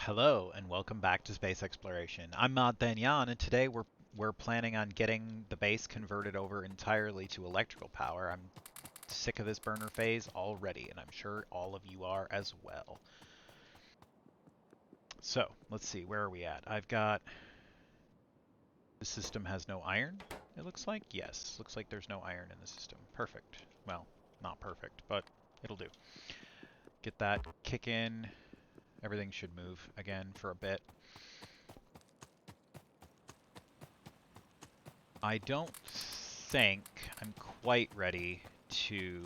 Hello and welcome back to Space Exploration. I'm Mod Danyan, and today we're planning on getting the base converted over entirely to electrical power. I'm sick of this burner phase already, and I'm sure all of you are as well. So, let's see, where are we at? The system has no iron, it looks like? Yes, looks like there's no iron in the system. Perfect. Well, not perfect, but it'll do. Get that kicking. Everything should move again for a bit. I don't think I'm quite ready to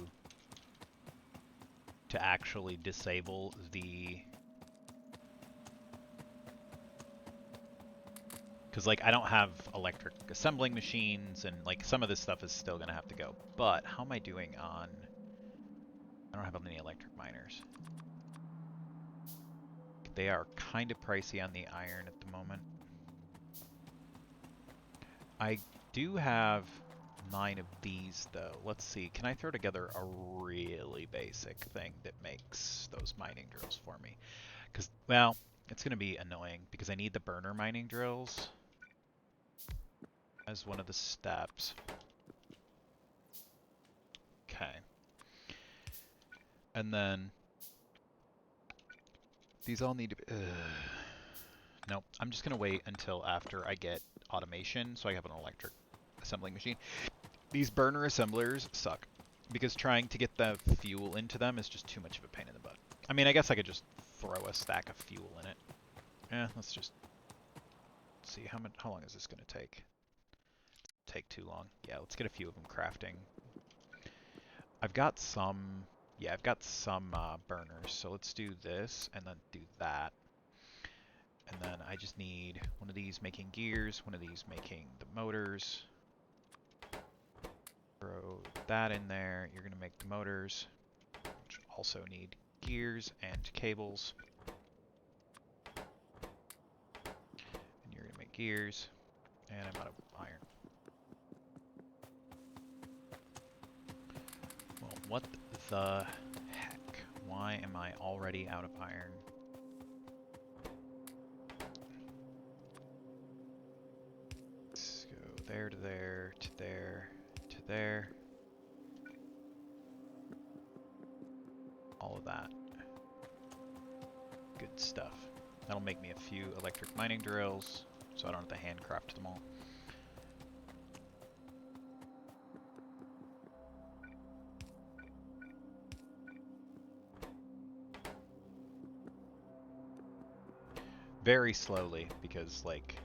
actually disable the, because like I don't have electric assembling machines, and like some of this stuff is still gonna have to go. But how am I doing on? I don't have any electric miners. They are kind of pricey on the iron at the moment. I do have 9 of these though. Let's see, can I throw together a really basic thing that makes those mining drills for me? Because, well, it's going to be annoying because I need the burner mining drills as one of the steps. Okay. And then these all need to be... Nope, I'm just going to wait until after I get automation so I have an electric assembling machine. These burner assemblers suck because trying to get the fuel into them is just too much of a pain in the butt. I mean, I guess I could just throw a stack of fuel in it. Let's just see how long is this going to take? Take too long. Yeah, let's get a few of them crafting. I've got some, yeah, I've got some burners, so let's do this and then do that. And then I just need one of these making gears, one of these making the motors. Throw that in there. You're going to make the motors, which also need gears and cables. And you're going to make gears, and I'm out of iron. Well, what the heck? Why am I already out of iron? Let's go there to there to there to there. All of that. Good stuff. That'll make me a few electric mining drills, so I don't have to handcraft them all. Very slowly, because like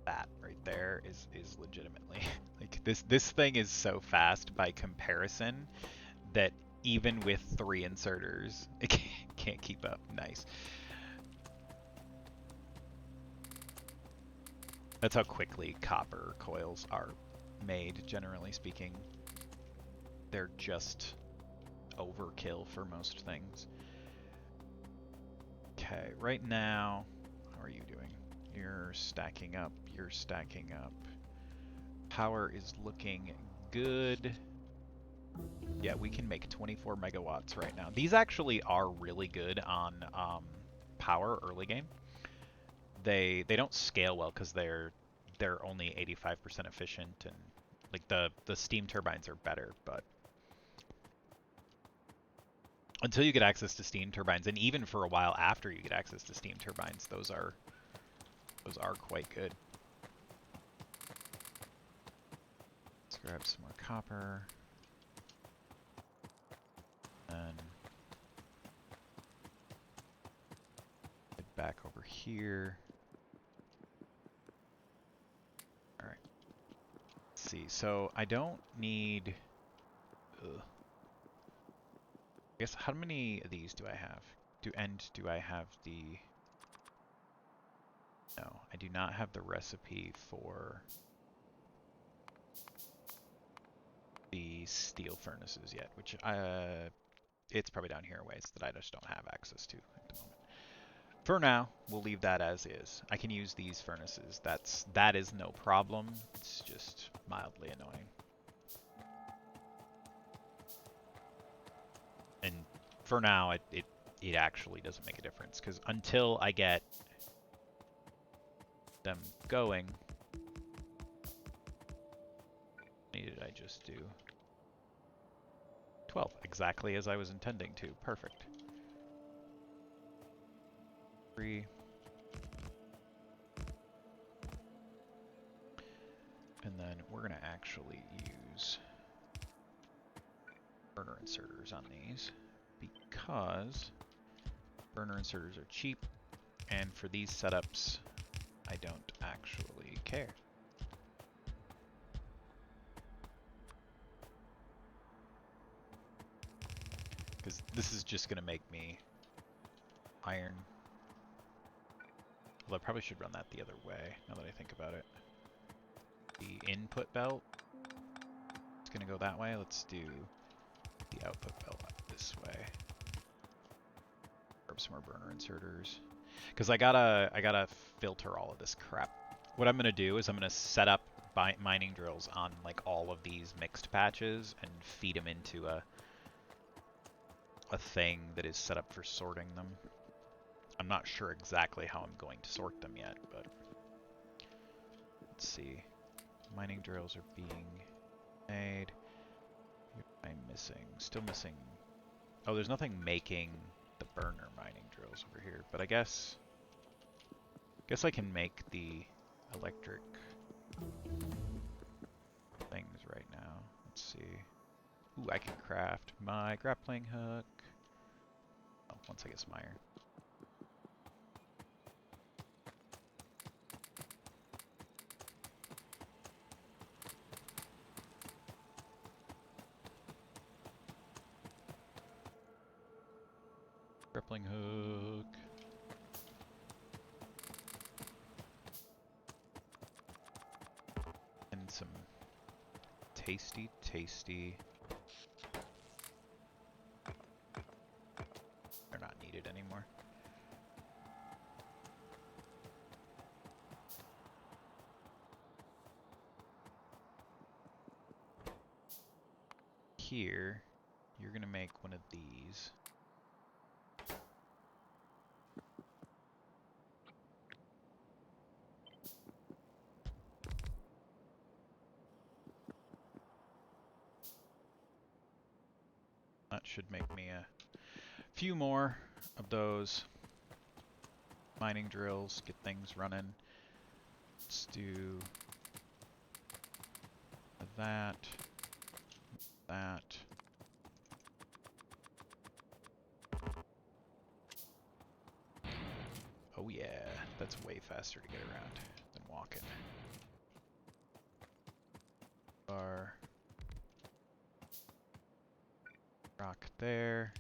that right there is legitimately like this thing is so fast by comparison that even with 3 inserters it can't keep up. Nice. That's how quickly copper coils are made, generally speaking. They're just overkill for most things. Okay, right now, how are you doing? You're stacking up, you're stacking up. Power is looking good. Yeah, we can make 24 megawatts right now. These actually are really good on power early game. They don't scale well because they're only 85% efficient, and like the steam turbines are better, but until you get access to steam turbines, and even for a while after you get access to steam turbines, those are quite good. Let's grab some more copper. And head back over here. Alright. Let's see, so I don't need... Ugh. I guess, how many of these do I have? Do I have the... No, I do not have the recipe for the steel furnaces yet, which it's probably down here a ways that I just don't have access to at the moment. For now, we'll leave that as is. I can use these furnaces. That is no problem. It's just mildly annoying. And for now, it actually doesn't make a difference, because until I get them going, what did I just do? 12, exactly as I was intending to. Perfect. 3. And then we're going to actually use burner inserters on these, because burner inserters are cheap, and for these setups, I don't actually care. Because this is just going to make me iron. Well, I probably should run that the other way, now that I think about it. The input belt, it's going to go that way. Let's do the output belt this way. Grab some more burner inserters. Because I gotta filter all of this crap. What I'm going to do is I'm going to set up mining drills on like all of these mixed patches and feed them into a thing that is set up for sorting them. I'm not sure exactly how I'm going to sort them yet, but let's see. Mining drills are being made. What am I missing? Still missing. Oh, there's nothing making the burner mining drills over here, but I guess I can make the electric things right now. Let's see. Ooh, I can craft my grappling hook. Oh, once I get some iron. Grappling hook. And some tasty. They're not needed anymore. Here, you're gonna make one of these. That should make me a few more of those mining drills, get things running. Let's do that. Oh yeah, that's way faster to get around than walking. Bar. Rock there.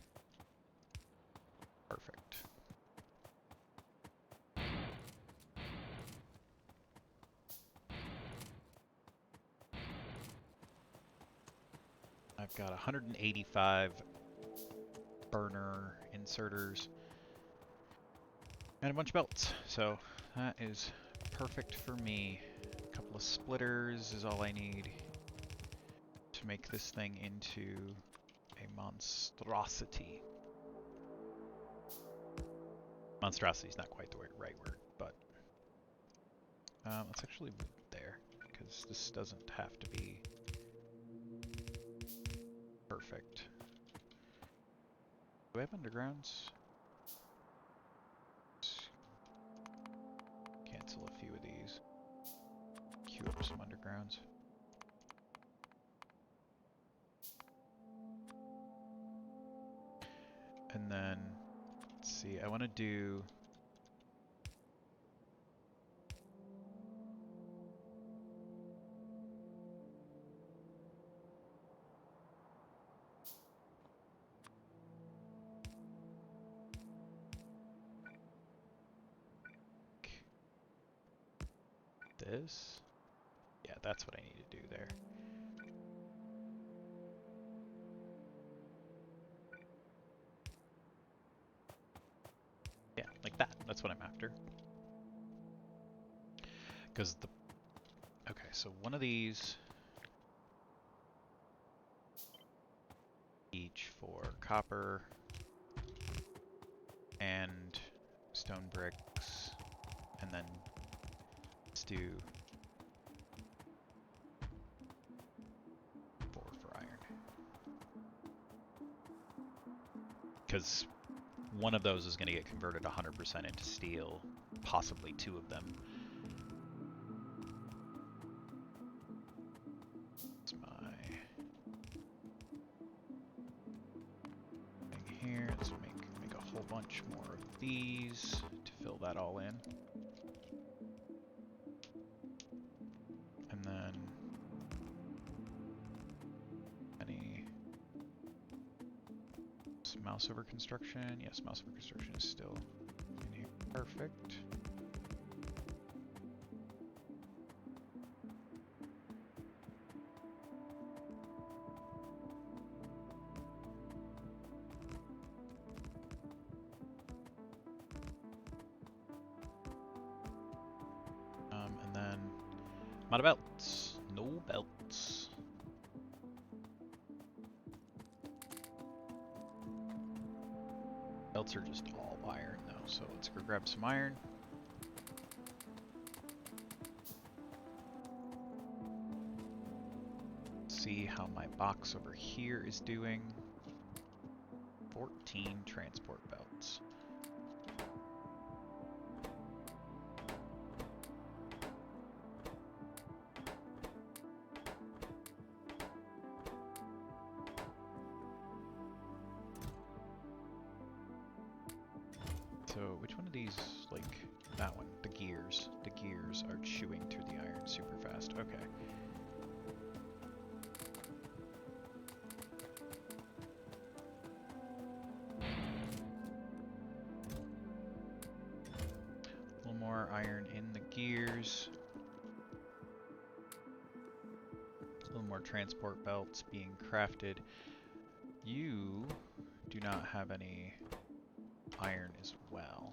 Perfect. I've got 185 burner inserters and a bunch of belts, so that is perfect for me. A couple of splitters is all I need to make this thing into a monstrosity. Monstrosity is not quite the right word, but let's actually move it there, because this doesn't have to be perfect. Do I have undergrounds? Cancel a few of these. Queue up some undergrounds. And then, let's see, I want to do... this? Yeah, that's what I need to do there. Yeah, like that. That's what I'm after. Because the... Okay, so one of these... Eat each for copper and stone bricks, and then let's do 4 for iron. Because one of those is going to get converted 100% into steel, possibly 2 of them. That's my thing here. Let's make a whole bunch more of these to fill that all in. And then mouse over construction. Yes, mouse over construction is still in here. Perfect. And then I'm out of belts. No belts. Belts are just all iron though, so let's go grab some iron. See how my box over here is doing. 14 transport belts. So which one of these, like that one, the gears are chewing through the iron super fast. Okay. A little more iron in the gears. A little more transport belts being crafted. You do not have any iron as well.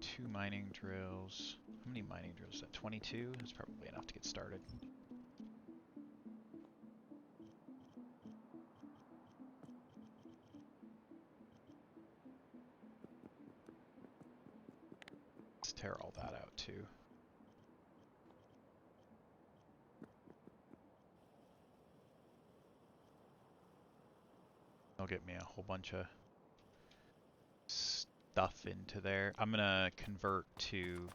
2 mining drills. How many mining drills is that? 22? That's probably enough to get started. Let's tear all that out too. They'll get me a whole bunch of stuff into there. I'm gonna convert to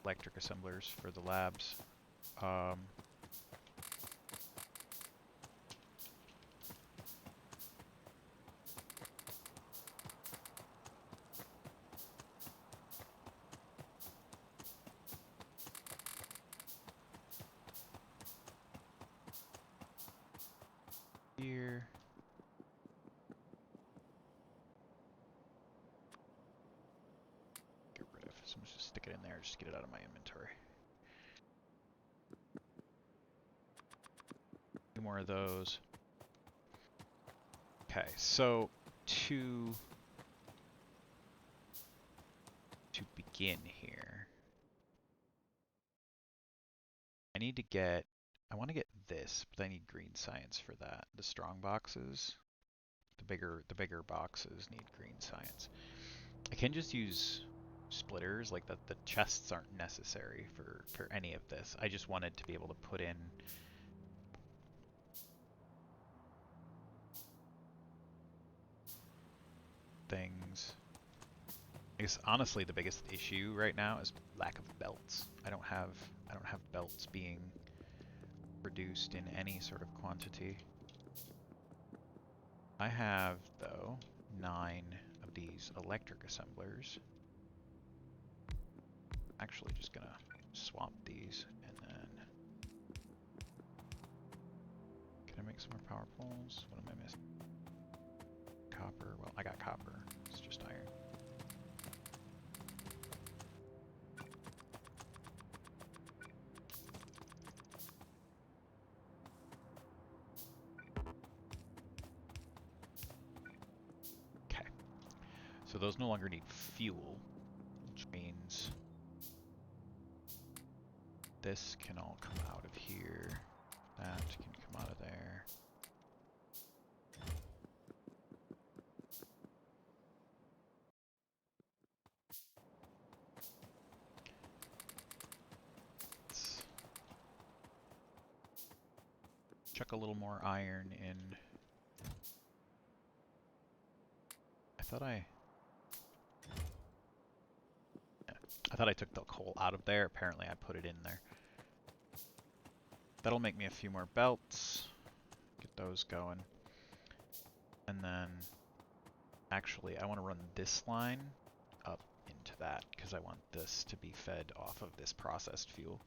electric assemblers for the labs. Here. Get rid of. So I'm just stick it in there, just get it out of my inventory. 2 more of those. Okay, so to begin here, I want to get this, but I need green science for that. The strong boxes, the bigger boxes need green science. I can just use splitters, like the chests aren't necessary for any of this. I just wanted to be able to put in things. I guess honestly the biggest issue right now is lack of belts. I don't have belts being produced in any sort of quantity. I have though 9 of these electric assemblers. Actually just gonna swap these and then can I make some more power poles? What am I missing? Copper. Well, I got copper. It's just iron. Okay. So those no longer need fuel, which means this can all come out of here. That can come out of there. chuck a little more iron in. I thought I took the coal out of there. Apparently I put it in there. That'll make me a few more belts. Get those going. And then, actually, I want to run this line up into that because I want this to be fed off of this processed fuel.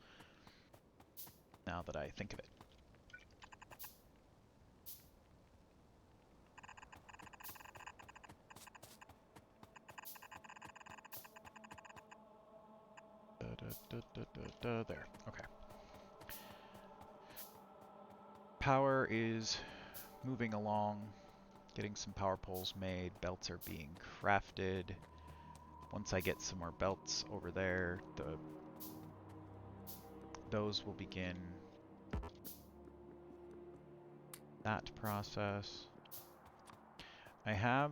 Now that I think of it. There. Okay. Power is moving along, getting some power poles made. Belts are being crafted. Once I get some more belts over there, those will begin that process. I have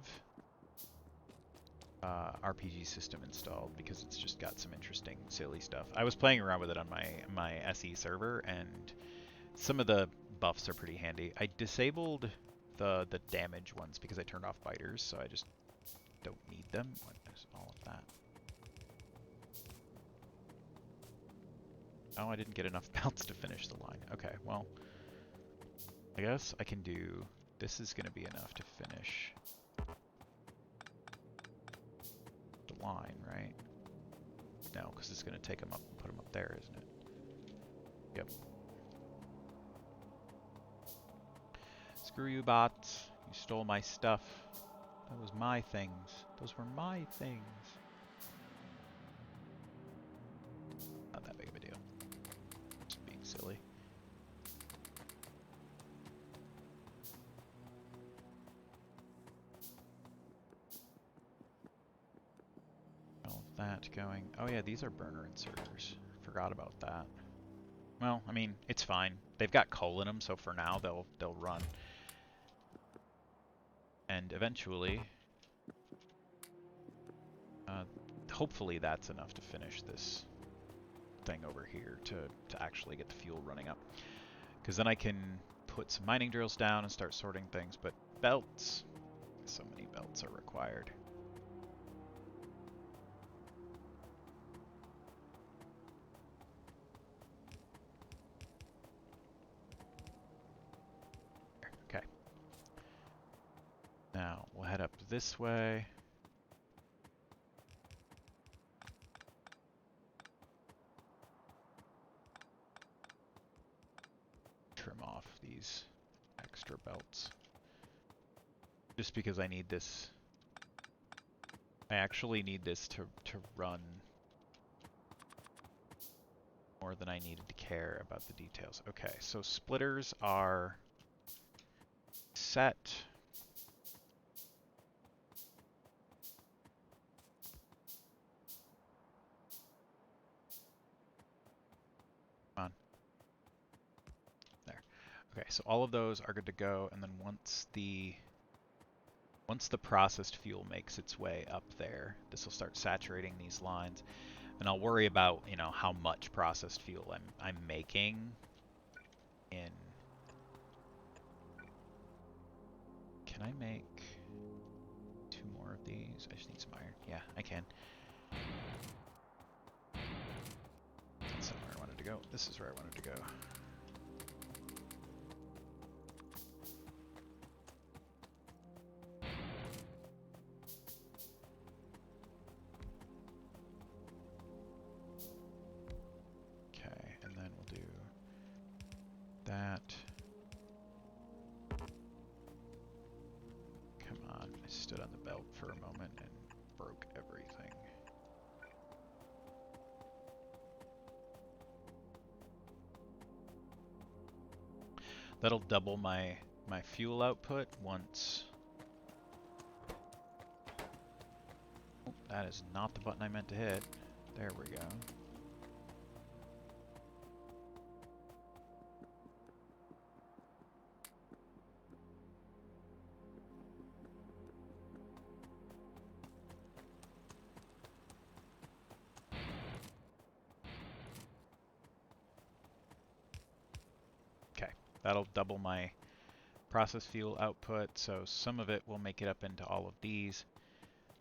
RPG system installed because it's just got some interesting, silly stuff. I was playing around with it on my SE server, and some of the buffs are pretty handy. I disabled the damage ones because I turned off biters, so I just don't need them. What is all of that? Oh, I didn't get enough belts to finish the line. Okay, well, I guess I can do... This is going to be enough to finish the line, right? No, because it's going to take them up and put them up there, isn't it? Yep. Screw you, bots. You stole my stuff. That was my things. Those were my things. Not that big of a deal. Just being silly. All of that going. Oh yeah, these are burner inserters. Forgot about that. Well, I mean, it's fine. They've got coal in them, so for now they'll run. And eventually, hopefully that's enough to finish this thing over here to actually get the fuel running up. Because then I can put some mining drills down and start sorting things, but belts, so many belts are required. Okay. Now, we'll head up this way. Trim off these extra belts. Just because I need this. I actually need this to run more than I needed to care about the details. Okay, so splitters are set. Come on. There. Okay, so all of those are good to go, and then once the processed fuel makes its way up there, this will start saturating these lines. And I'll worry about, you know, how much processed fuel I'm making in... Can I make 2 more of these? I just need some iron. Yeah, I can. That's not where I wanted to go. This is where I wanted to go. That. Come on, I stood on the belt for a moment and broke everything. That'll double my fuel output once... Oh, that is not the button I meant to hit. There we go. That'll double my process fuel output, so some of it will make it up into all of these.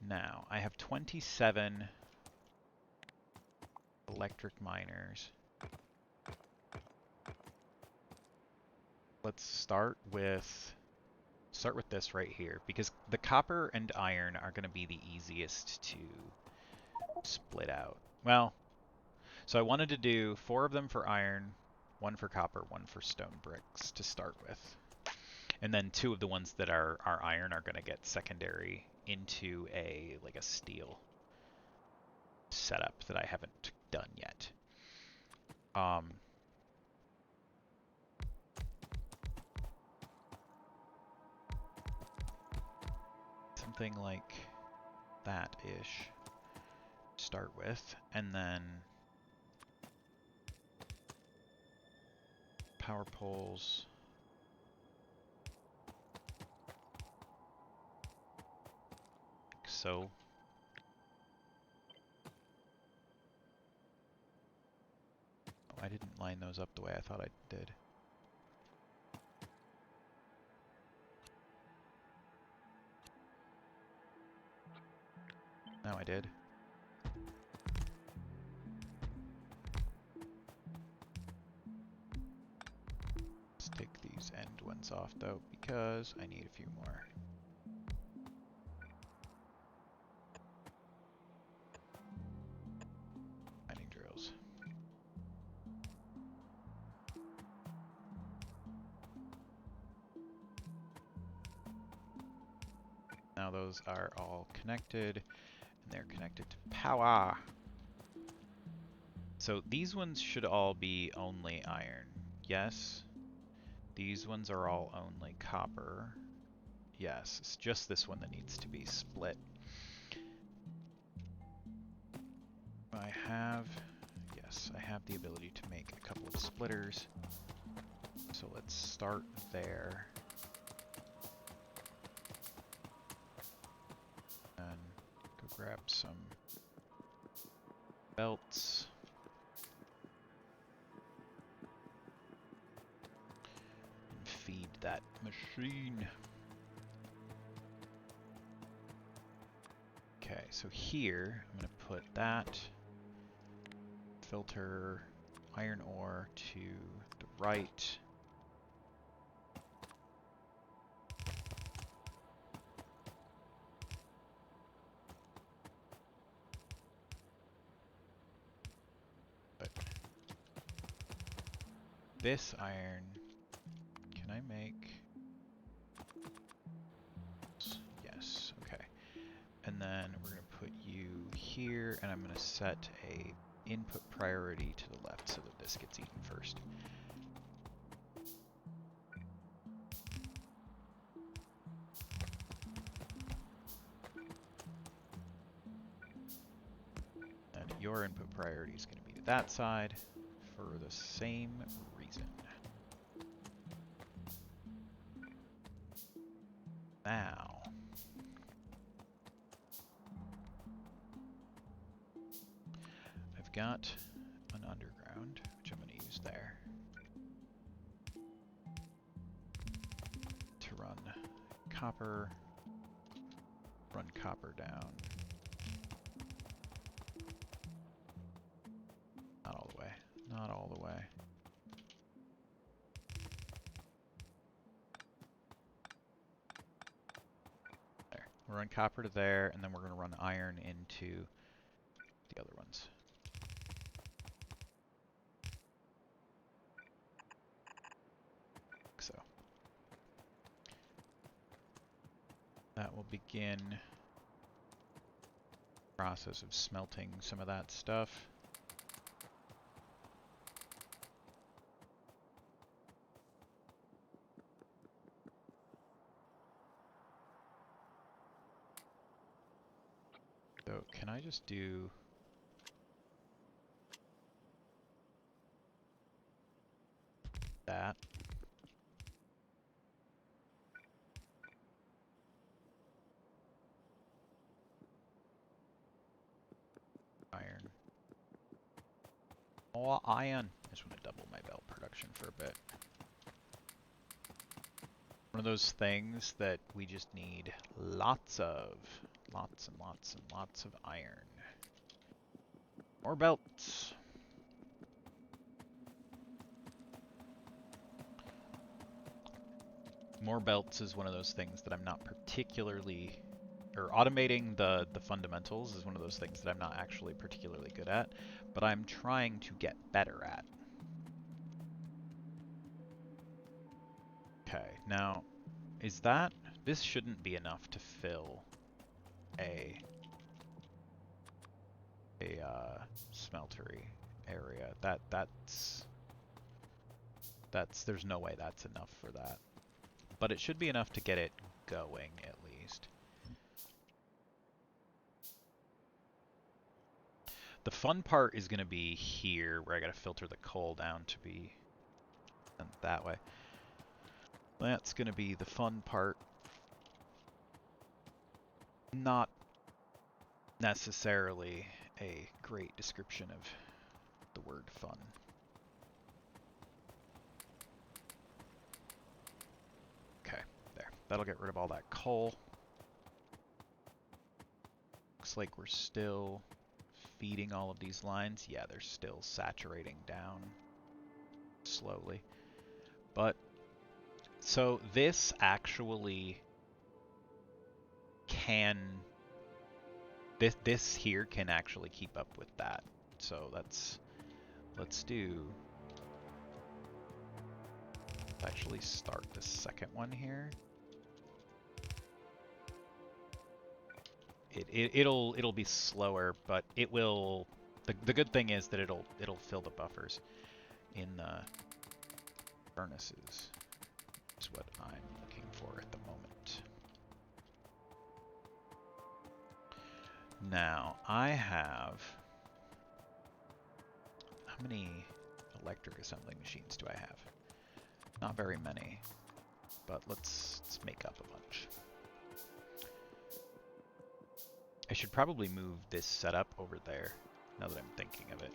Now, I have 27 electric miners. Let's start with this right here, because the copper and iron are going to be the easiest to split out. Well, so I wanted to do 4 of them for iron, 1 for copper, 1 for stone bricks to start with. And then 2 of the ones that are iron are going to get secondary into a steel setup that I haven't done yet. Something like that-ish start with, and then power poles. Like so. Oh, I didn't line those up the way I thought I did. No, I did. Let's take these end ones off though, because I need a few more. Mining drills. Now those are all connected, and they're connected to power. So these ones should all be only iron. Yes. These ones are all only copper. Yes, it's just this one that needs to be split. Yes, I have the ability to make a couple of splitters. So let's start there. And go grab some belts. And feed that machine. Okay, so here I'm going to put that filter iron ore to the right. But this iron, can I make? Yes, okay. And then we're going to put you here, and I'm going to set a input priority to the left so that this gets eaten first. And your input priority is going to be to that side for the same reason. Now, I've got an underground, which I'm going to use there, to run copper down. Not all the way, not all the way. There, we'll run copper to there, and then we're going to run iron into the other ones. So that will begin the process of smelting some of that stuff. So can I just do that? Iron. More iron. I just want to double my belt production for a bit. One of those things that we just need lots of. Lots and lots and lots of iron. More belts. More belts is one of those things that I'm not particularly, or automating the fundamentals is one of those things that I'm not actually particularly good at, but I'm trying to get better at. Okay, now, this shouldn't be enough to fill a smeltery area. There's no way that's enough for that. But it should be enough to get it going, at least. The fun part is going to be here, where I got to filter the coal down to be done that way. That's going to be the fun part. Not necessarily a great description of the word fun. Okay, there. That'll get rid of all that coal. Looks like we're still feeding all of these lines. Yeah, they're still saturating down slowly. But, so this actually can, this here can actually keep up with that. So let's actually start the second one here. It'll be slower, but it will. The good thing is that it'll fill the buffers in the furnaces. Is what I'm looking for at the moment. Now I have, how many electric assembly machines do I have? Not very many, but let's make up a bunch. I should probably move this setup over there, now that I'm thinking of it.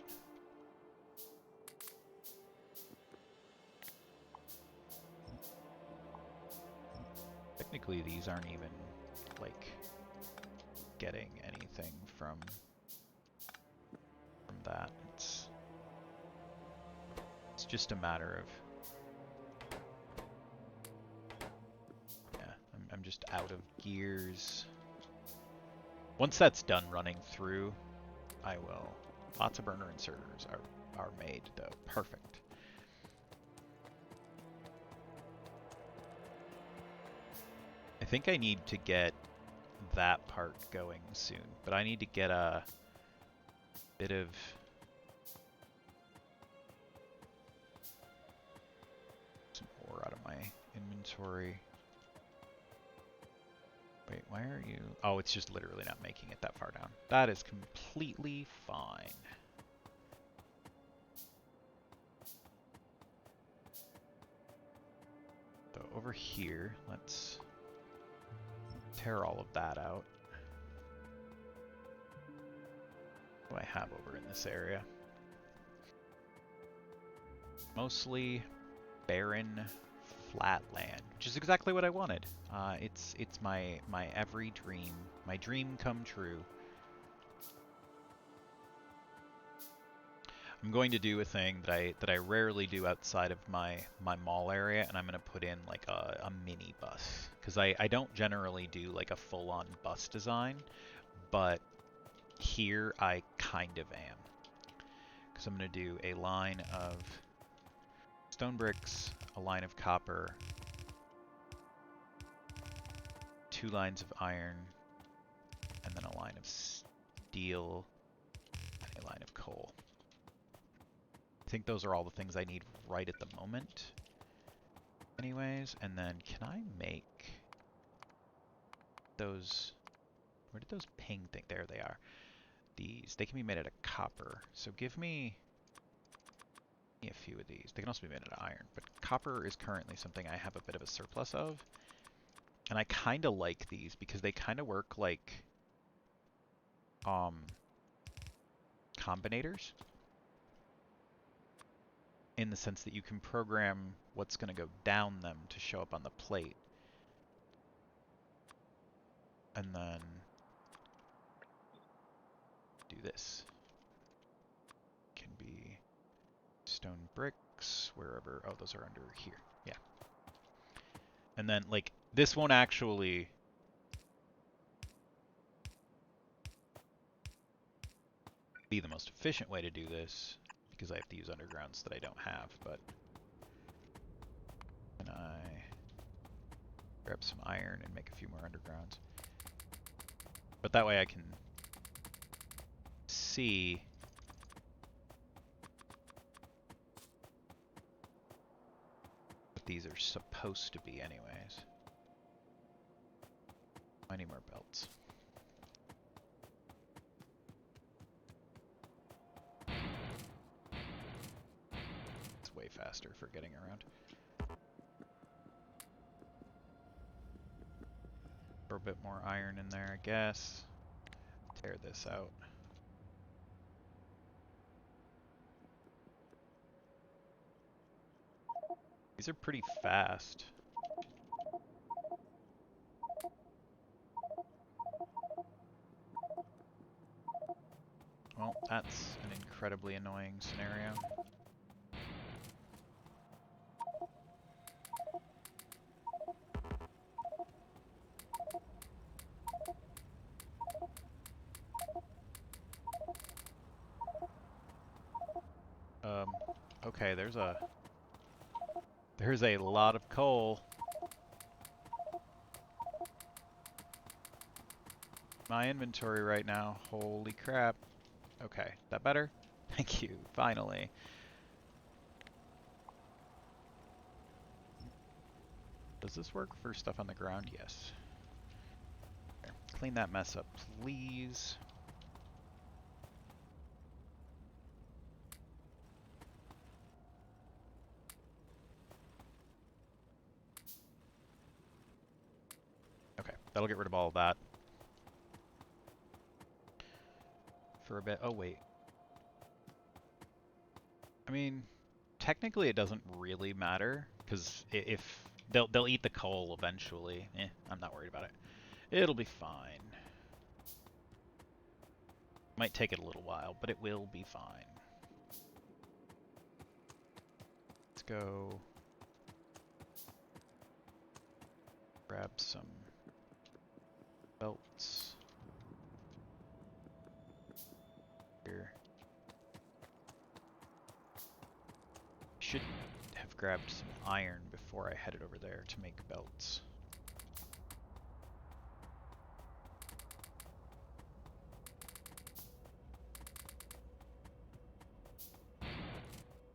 Technically, these aren't even, like, getting anything from that. It's just a matter of, yeah, I'm just out of gears. Once that's done running through, I will. Lots of burner inserters are made, though. Perfect. I think I need to get that part going soon, but I need to get a bit of some ore out of my inventory. Wait, why are you? Oh, it's just literally not making it that far down. That is completely fine. So over here, let's tear all of that out. What do I have over in this area? Mostly barren flat land, which is exactly what I wanted. It's my every dream, my dream come true. I'm going to do a thing that I rarely do outside of my mall area, and I'm going to put in like a mini bus, because I don't generally do like a full-on bus design, but here I kind of am. Because I'm going to do a line of stone bricks, a line of copper, 2 lines of iron, and then a line of steel, and a line of coal. I think those are all the things I need right at the moment. Anyways, and then can I make those, where did those ping thing, there they are. They can be made out of copper, so give me a few of these. They can also be made out of iron, but copper is currently something I have a bit of a surplus of. And I kind of like these because they kind of work like combinators, in the sense that you can program what's going to go down them to show up on the plate. And then do this. Can be stone bricks, wherever. Oh, those are under here. Yeah. And then, like, this won't actually be the most efficient way to do this, because I have to use undergrounds that I don't have, but can I grab some iron and make a few more undergrounds? But that way I can see what these are supposed to be anyways. I need more belts. It's way faster for getting around. Throw a bit more iron in there, I guess. Tear this out. These are pretty fast. Well, that's an incredibly annoying scenario. Okay, there's a lot of coal. My inventory right now. Holy crap. Okay, that better? Thank you, finally. Does this work for stuff on the ground? Yes. Here, clean that mess up, please. Okay, that'll get rid of all of that. For a bit. Oh, wait. I mean, technically it doesn't really matter, because if they'll eat the coal eventually. I'm not worried about it. It'll be fine. Might take it a little while, but it will be fine. Let's go grab some belts here. Should have grabbed some iron before I headed over there to make belts.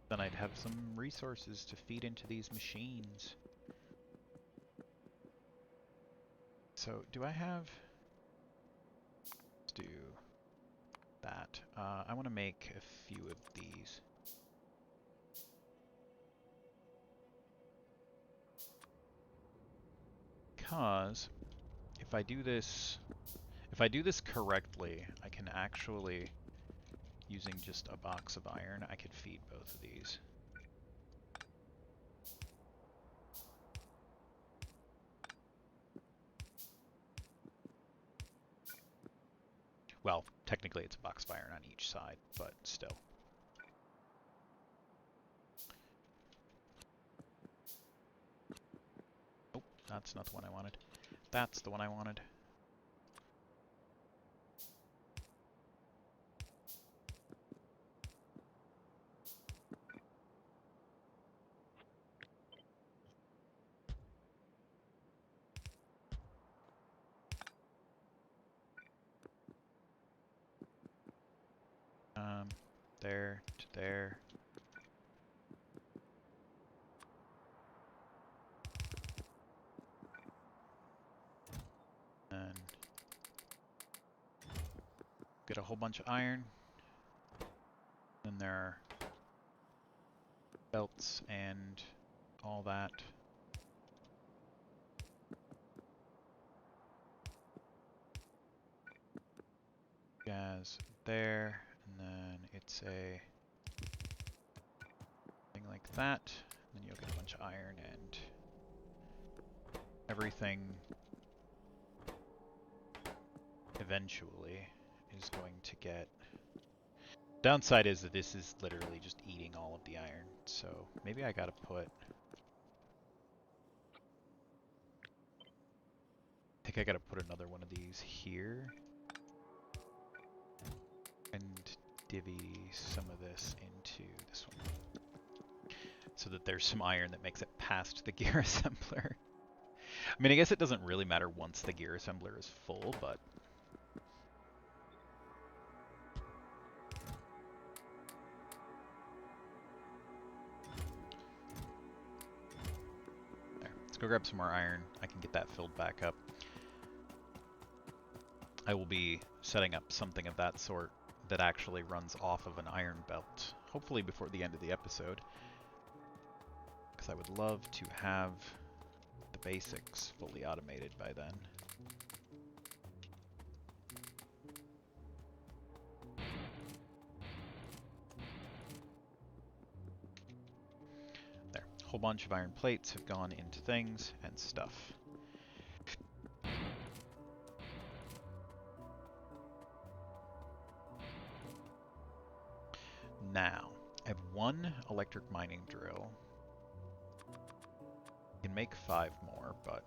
Then I'd have some resources to feed into these machines. So, do I have... Let's do that. I want to make a few of these. Because if I do this correctly, I can actually, using just a box of iron, I could feed both of these. Well, technically it's a box of iron on each side, but still. Oh, that's not the one I wanted. That's the one I wanted. There to there. And get a whole bunch of iron. Then there are belts and all that. Gas there, and then it's a thing like that. Then you'll get a bunch of iron and everything eventually is going to get... Downside is that this is literally just eating all of the iron, so maybe I gotta put... I think I gotta put another one of these here. And divvy some of this into this one. So that there's some iron that makes it past the gear assembler. I mean, I guess it doesn't really matter once the gear assembler is full, but... There. Let's go grab some more iron. I can get that filled back up. I will be setting up something of that sort that actually runs off of an iron belt, hopefully before the end of the episode. Because I would love to have the basics fully automated by then. There. A whole bunch of iron plates have gone into things and stuff. Now, I have one electric mining drill. I can make 5 more, but...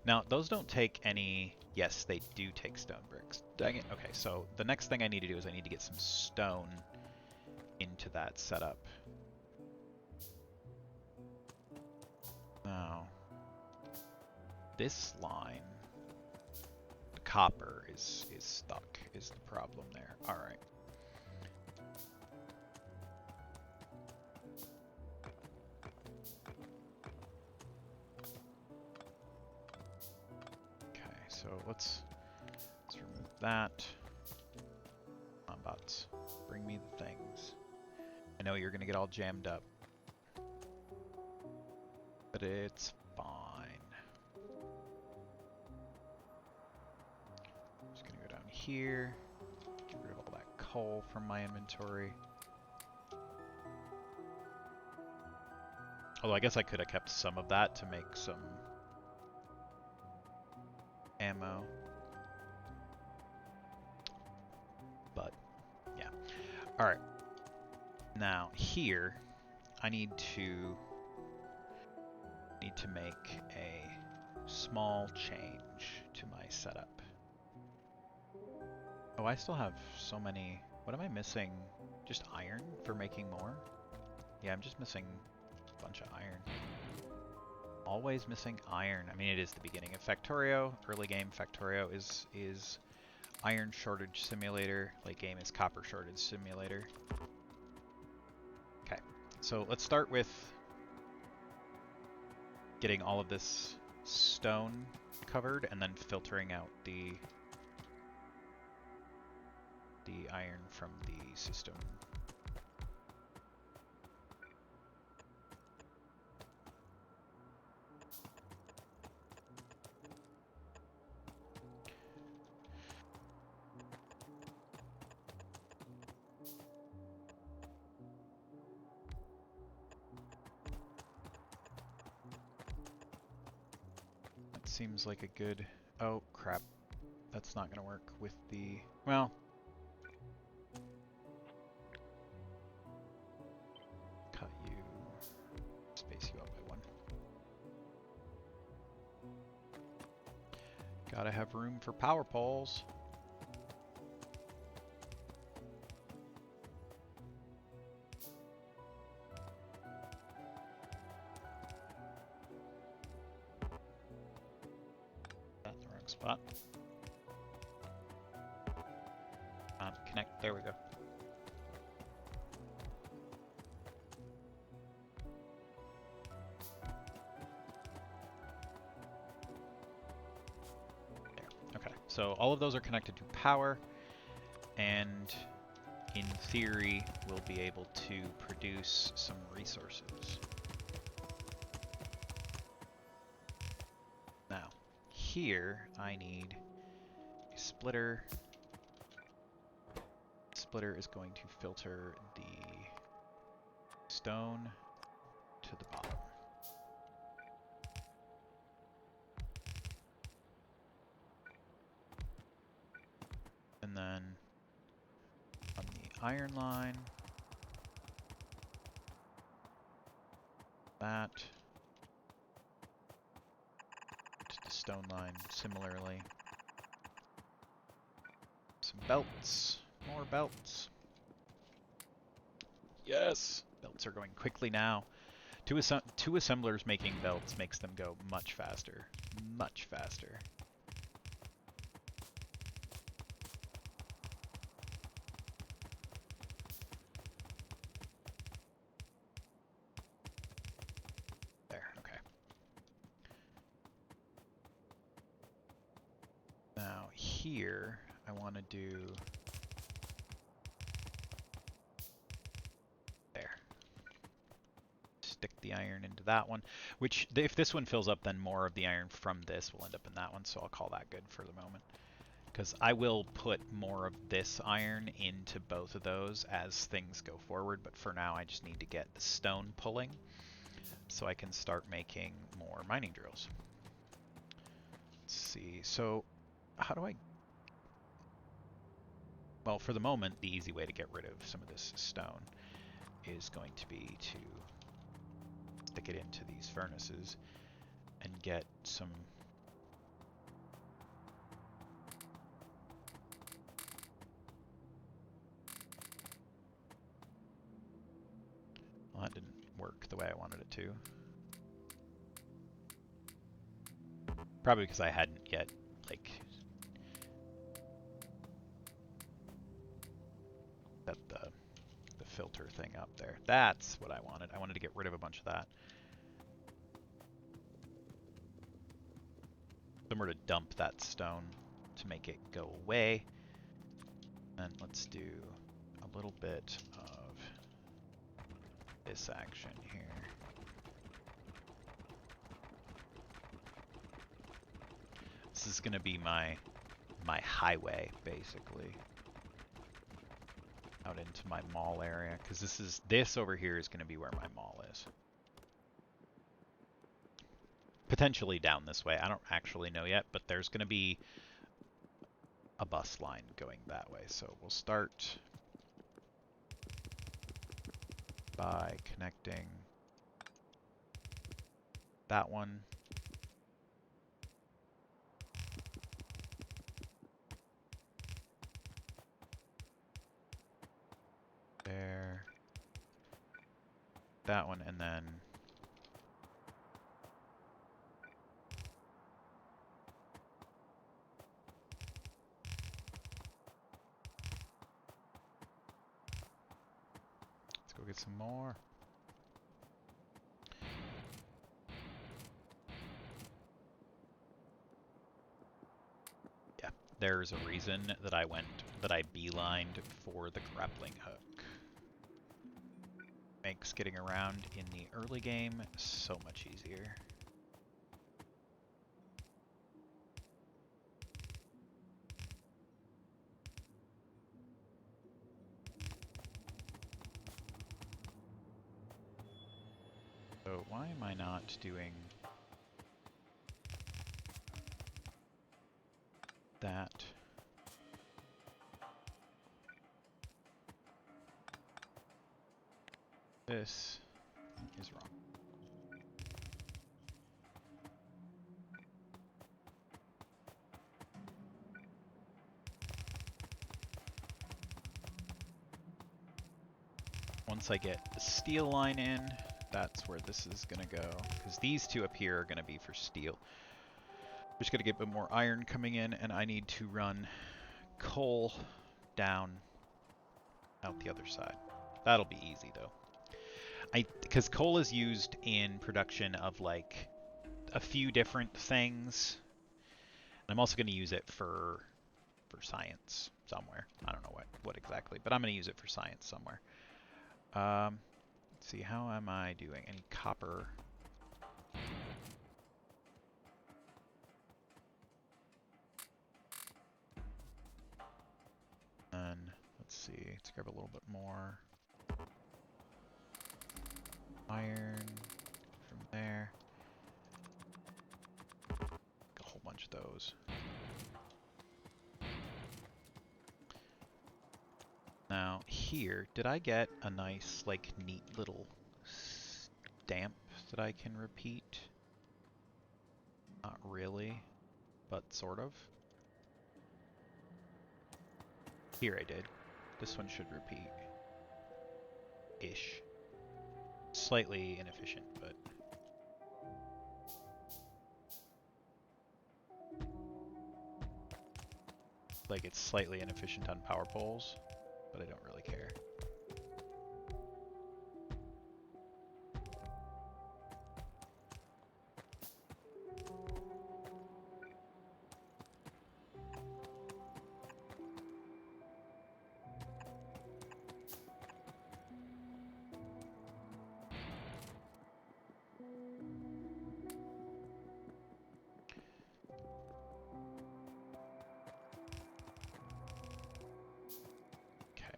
Now, those don't take any... Yes, they do take stone bricks. Dang it. Okay, so the next thing I need to do is I need to get some stone into that setup. Now, this line, the copper is stuck, is the problem there. Alright. So let's remove that. Come on, bots. Bring me the things. I know you're gonna get all jammed up, but it's fine. Just gonna go down here, get rid of all that coal from my inventory. Although I guess I could have kept some of that to make some ammo. But, yeah. Alright. Now, here, I need to make a small change to my setup. Oh, I still have so many... What am I missing? Just iron for making more? Yeah, I'm just missing a bunch of iron. Always missing iron. I mean, it is the beginning of Factorio. Early game Factorio is iron shortage simulator. Late game is copper shortage simulator. Okay, so let's start with getting all of this stone covered and then filtering out the iron from the system. Seems like a good... Oh, crap. That's not going to work with the... Well... Cut you... Space you out by 1. Gotta have room for power poles. Spot. Connect. There we go. There. Okay. So all of those are connected to power, and in theory, we'll be able to produce some resources. Now, here I need a splitter. Splitter is going to filter the stone to the bottom. iron line. That. Just a stone line similarly. Some belts. More belts. Yes! Belts are going quickly now. Two assemblers making belts makes them go much faster. Much faster. There, okay. Now here, I want to do... There. Stick the iron into that one, which if this one fills up, then more of the iron from this will end up in that one, so I'll call that good for the moment. Because I will put more of this iron into both of those as things go forward, but for now I just need to get the stone pulling so I can start making more mining drills. Let's see, so how do I... Well, for the moment, the easy way to get rid of some of this stone is going to be to stick it into these furnaces and get some... Well, that didn't work the way I wanted it to. Probably because I hadn't yet, like, set the filter thing up there. That's what I wanted. I wanted to get rid of a bunch of that. Somewhere to dump that stone to make it go away. And let's do a little bit of this action here. This is going to be my highway, basically, out into my mall area, because this over here is going to be where my mall is. Potentially down this way. I don't actually know yet, but there's going to be a bus line going that way. So we'll start by connecting that one. There. That one, and then let's go get some more. Yeah, there's a reason that I beelined for the grappling hook. Makes getting around in the early game so much easier. So why am I not doing that? This is wrong. Once I get the steel line in, that's where this is going to go. Because these two up here are going to be for steel. Just got to get a bit more iron coming in, and I need to run coal down out the other side. That'll be easy, though. Because coal is used in production of, like, a few different things. And I'm also going to use it for science somewhere. I don't know what exactly, but I'm going to use it for science somewhere. Let's see, how am I doing? Any copper? And let's see, let's grab a little bit more iron from there. A whole bunch of those. Now here, did I get a nice, like, neat little stamp that I can repeat? Not really, but sort of. Here I did. This one should repeat. Ish. Slightly inefficient, but... like, it's slightly inefficient on power poles, but I don't really care.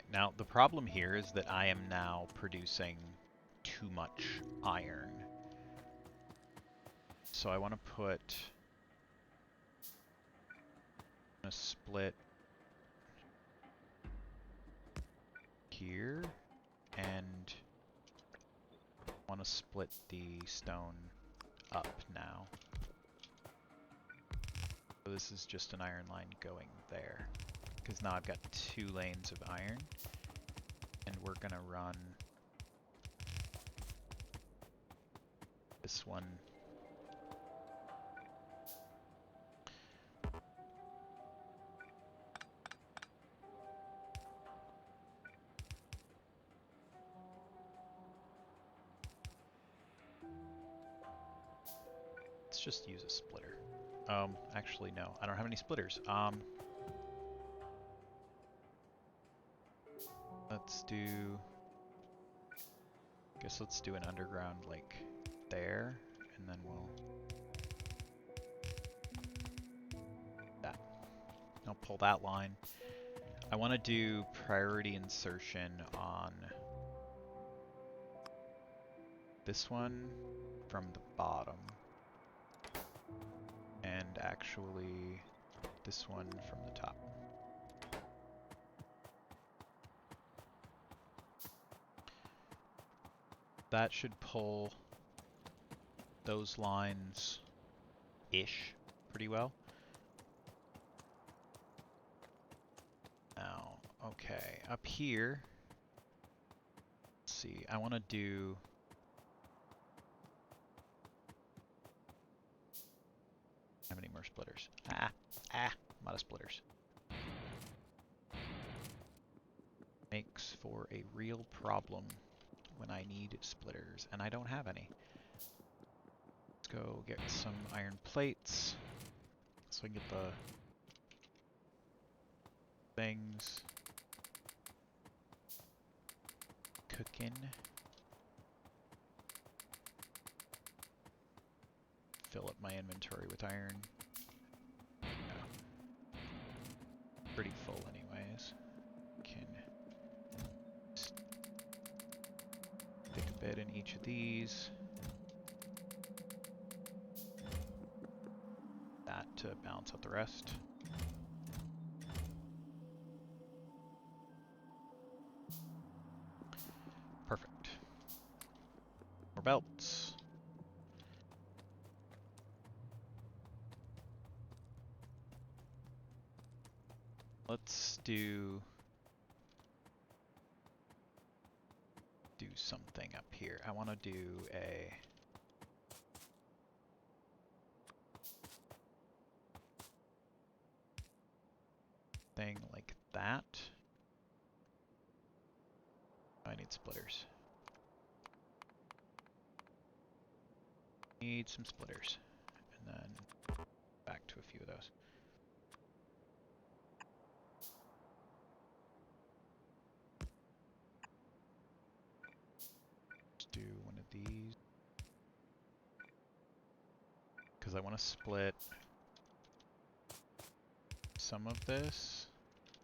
Now, the problem here is that I am now producing too much iron. So I want to put a split here, and want to split the stone up now. So this is just an iron line going there, because now I've got 2 lanes of iron. And we're gonna run this one. Let's just use a splitter. Actually no, I don't have any splitters. Let's do... guess let's do an underground like there, and then we'll... that. I'll pull that line. I want to do priority insertion on this one from the bottom, and actually this one from the top. That should pull those lines-ish pretty well. Now, okay, up here, let's see, I want to do... how many more splitters? I'm out of splitters. Makes for a real problem when I need splitters, and I don't have any. Let's go get some iron plates so I can get the things cooking. Fill up my inventory with iron. No. Pretty full anyways. Can stick a bit in each of these. That to balance out the rest. Perfect. More belts. Let's do something up here. I want to do a thing like that. I need splitters. Need some splitters. And then back to a few of those. Let's do one of these. Because I want to split some of this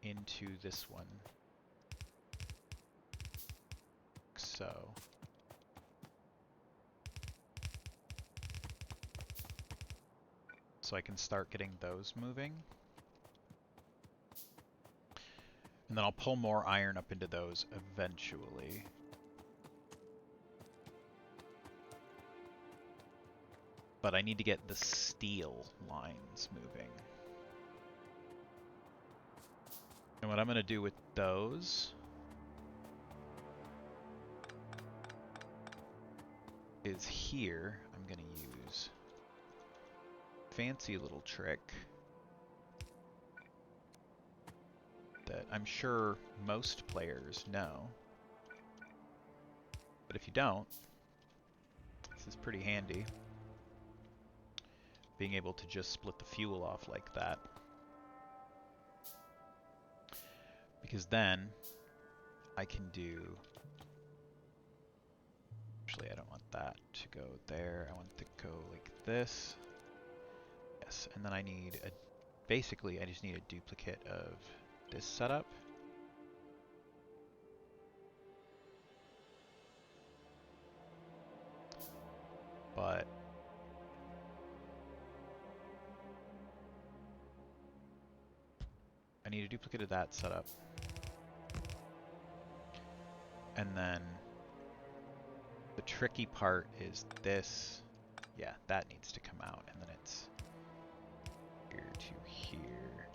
into this one. So. So I can start getting those moving. And then I'll pull more iron up into those eventually. But I need to get the steel lines moving. And what I'm going to do with those is here, I'm going to use a fancy little trick that I'm sure most players know. But if you don't, this is pretty handy. Being able to just split the fuel off like that. Because then I can do... Actually, I don't want that to go there. I want it to go like this. Yes, and then I need a... Basically, I just need a duplicate of this setup. But... I need a duplicate of that setup. And then the tricky part is this. Yeah, that needs to come out, and then it's here to here.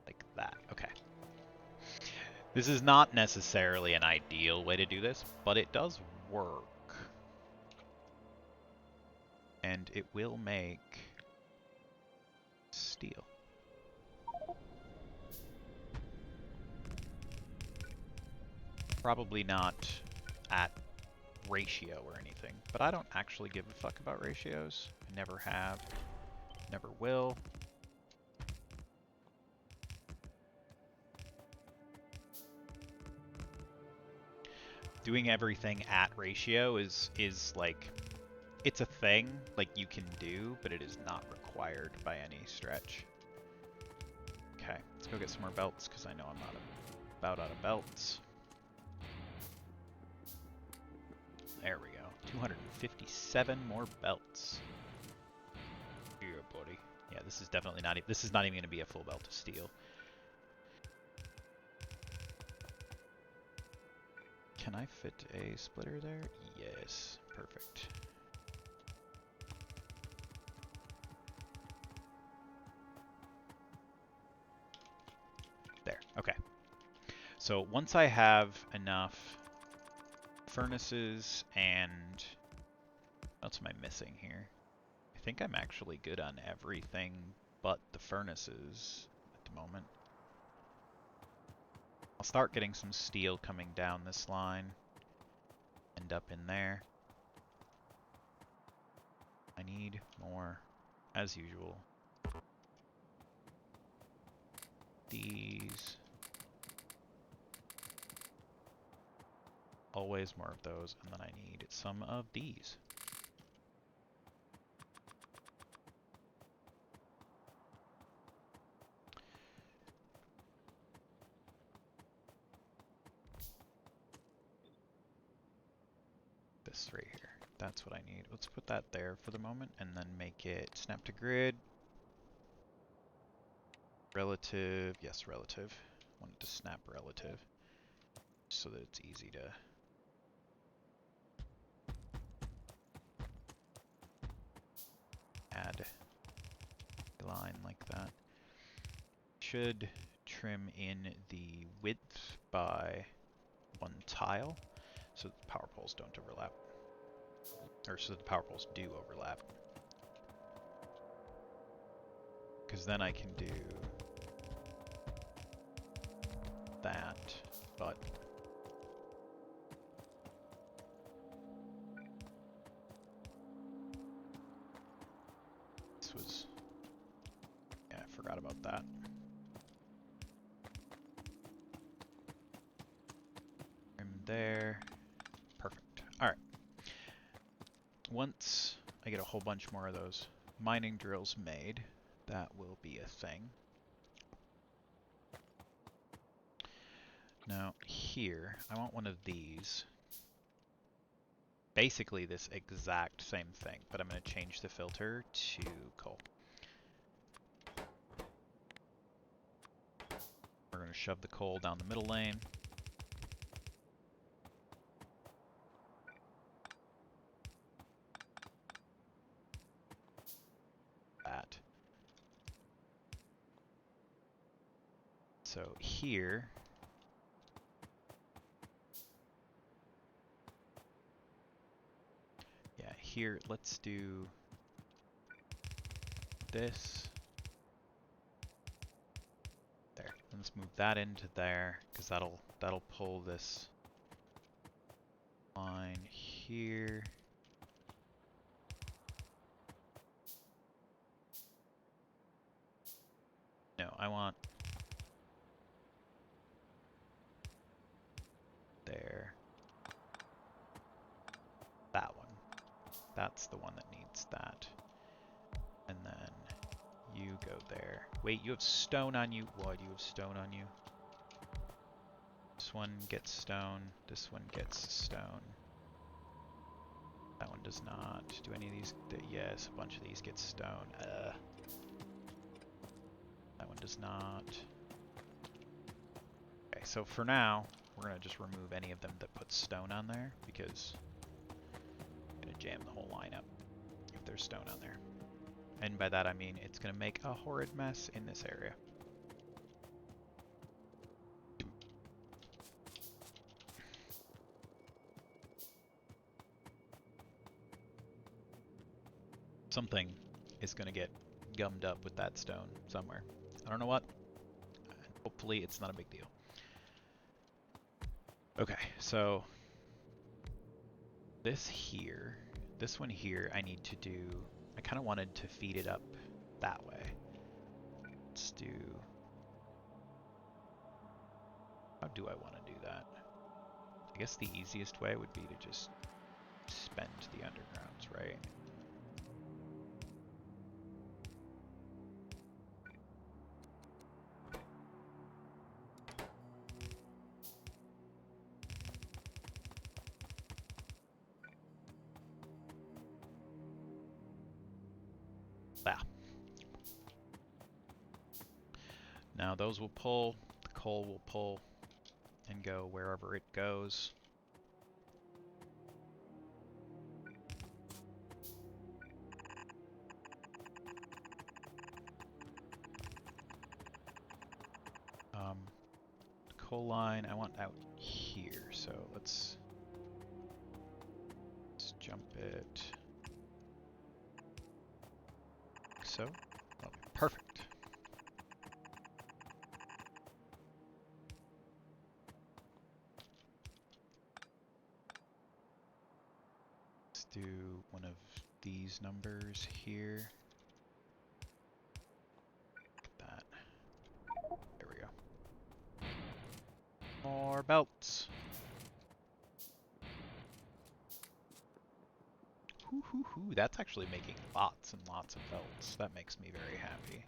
Like that. Okay. This is not necessarily an ideal way to do this, but it does work. And it will make steel. Probably not at ratio or anything, but I don't actually give a fuck about ratios. I never have, never will. Doing everything at ratio is like, it's a thing, like you can do, but it is not required by any stretch. Okay, let's go get some more belts, because I know I'm about out of belts. There we go. 257 more belts. Yeah, buddy. Yeah, this is definitely not... This is not even going to be a full belt of steel. Can I fit a splitter there? Yes. Perfect. There. Okay. So once I have enough furnaces and... What else am I missing here? I think I'm actually good on everything but the furnaces at the moment. I'll start getting some steel coming down this line. End up in there. I need more, as usual. These. Always more of those, and then I need some of these. This right here. That's what I need. Let's put that there for the moment, and then make it snap to grid. Relative. Yes, relative. I want it to snap relative, so that it's easy to... add a line like that. Should trim in the width by 1 tile, so the power poles don't overlap. Or so the power poles do overlap. Because then I can do that, but this was... yeah, I forgot about that. Trim there. Perfect. Alright. Once I get a whole bunch more of those mining drills made, that will be a thing. Now here, I want one of these. Basically this exact same thing, but I'm going to change the filter to coal. We're going to shove the coal down the middle lane. That. So here, yeah, here, let's do this. There. Let's move that into there, because that'll pull this line here. No, I want there. That one. That's the one that needs that. And then you go there. Wait, you have stone on you. Why do you have stone on you? This one gets stone. This one gets stone. That one does not. Do any of these? Yes, a bunch of these get stone. That one does not. Okay, so for now, we're going to just remove any of them that put stone on there, because I'm going to jam the whole line up if there's stone on there. And by that I mean it's going to make a horrid mess in this area. Something is going to get gummed up with that stone somewhere. I don't know what. Hopefully it's not a big deal. Okay, so this one here, I need to do, I kind of wanted to feed it up that way. Let's do, how do I want to do that? I guess the easiest way would be to just spend the undergrounds, right? Now those will pull, the coal will pull and go wherever it goes. The coal line I want out here, so let's jump it. So, that'll be perfect. Let's do one of these numbers here. Look at that. There we go. More belts. Hoo, that's actually making lots and lots of belts. That makes me very happy.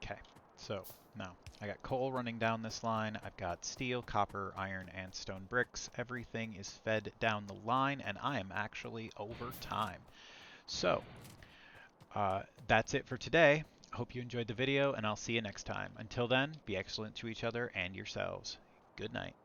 Okay, so now I got coal running down this line. I've got steel, copper, iron, and stone bricks. Everything is fed down the line, and I am actually over time. So, that's it for today. Hope you enjoyed the video, and I'll see you next time. Until then, be excellent to each other and yourselves. Good night.